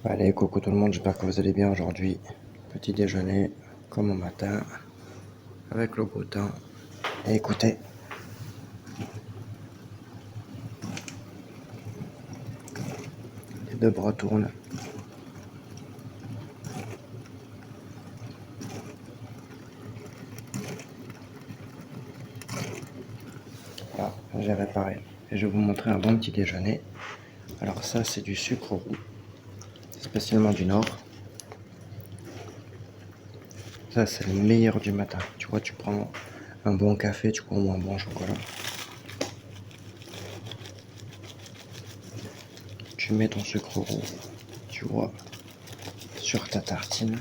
Allez, coucou tout le monde, j'espère que vous allez bien aujourd'hui. Petit déjeuner, comme au matin, avec le beau temps. Et écoutez, les deux bras tournent. Voilà, j'ai réparé. Et je vais vous montrer un bon petit déjeuner. Alors ça, c'est du sucre roux, spécialement du Nord. Ça, c'est le meilleur du matin. Tu vois, tu prends un bon café, tu prends un bon chocolat. Tu mets ton sucre roux, tu vois, sur ta tartine.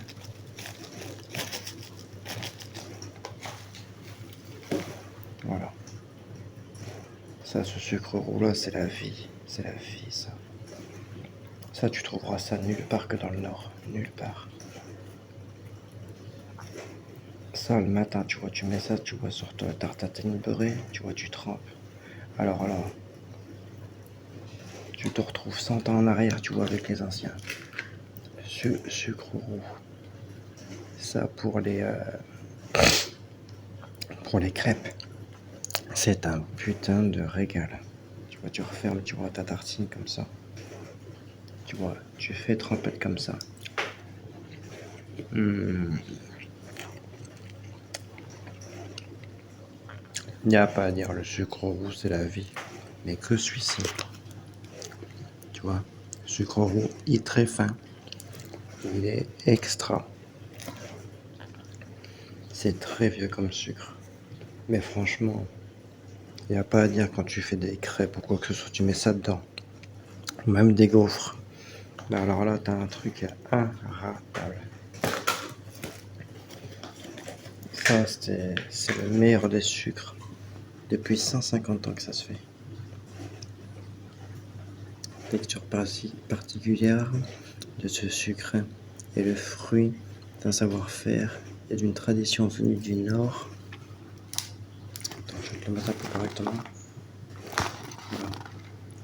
Voilà. Ça, ce sucre roux là, c'est la vie. C'est la vie, ça. Ça, tu trouveras ça nulle part que dans le Nord. Nulle part. Ça, le matin, tu vois, tu mets ça, tu vois, sur ta tartatine beurrée, tu vois, tu trempes. Alors là, tu te retrouves 100 ans en arrière, tu vois, avec les anciens. Sucre roux. Ça, pour les crêpes, c'est un putain de régal. Tu vois, tu refermes, tu vois, ta tartine comme ça. Tu vois, tu fais tremper comme ça. Il n'y a pas à dire, le sucre roux, c'est la vie. Mais que celui-ci. Tu vois, sucre roux, il est très fin. Il est extra. C'est très vieux comme sucre. Mais franchement, il n'y a pas à dire quand tu fais des crêpes ou quoi que ce soit, tu mets ça dedans. Ou même des gaufres. Ben alors là, t'as un truc inratable. Ça, c'est le meilleur des sucres. Depuis 150 ans que ça se fait. Texture particulière de ce sucre est le fruit d'un savoir-faire et d'une tradition venue du Nord. Attends, je vais te le mettre un peu correctement. Voilà.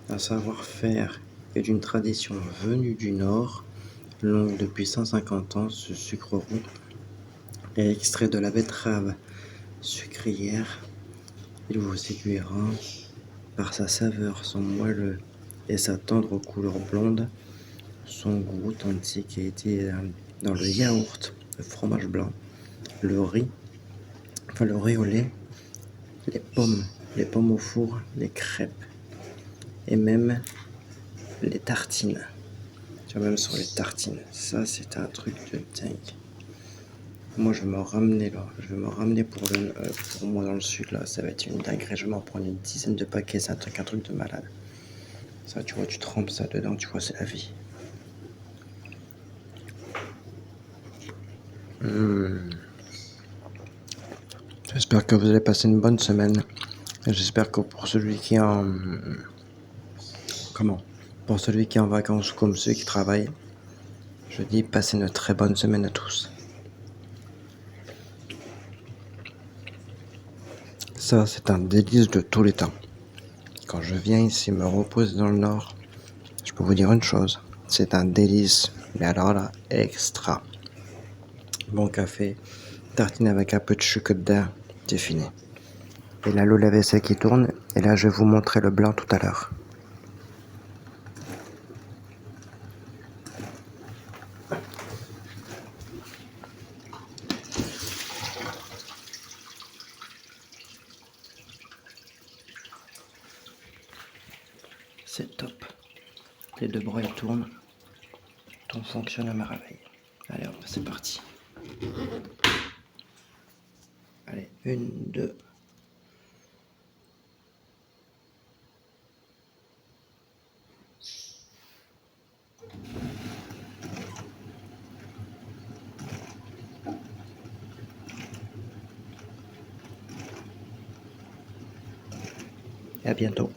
Un savoir-faire et d'une tradition venue du Nord, longue depuis 150 ans, ce sucre roux est extrait de la betterave sucrière. Il vous séduira par sa saveur, son moelleux et sa tendre couleur blonde, son goût authentique a été dans le yaourt, le fromage blanc, le riz, le riz au lait, les pommes au four, les crêpes et même les tartines. Tu vois, même sur les tartines, ça c'est un truc de dingue. Moi je vais me ramener là, je vais me ramener pour moi dans le sud là, ça va être une dinguerie, je vais m'en prendre une dizaine de paquets, c'est un truc de malade. Ça tu vois, tu trempes ça dedans, tu vois, c'est la vie. J'espère que vous allez passer une bonne semaine. J'espère que pour celui qui est en... Comment? Pour celui qui est en vacances ou comme ceux qui travaillent, je dis passez une très bonne semaine à tous. Ça, c'est un délice de tous les temps. Quand je viens ici me reposer dans le Nord, je peux vous dire une chose, c'est un délice, mais alors là, extra. Bon café, tartine avec un peu de sucre dedans, c'est fini. Et là, le lave-vaisselle qui tourne, et là, je vais vous montrer le blanc tout à l'heure. C'est top. Les deux bras, ils tournent. Tout fonctionne à merveille. Allez hop, c'est parti. Allez, une, deux. Et à bientôt.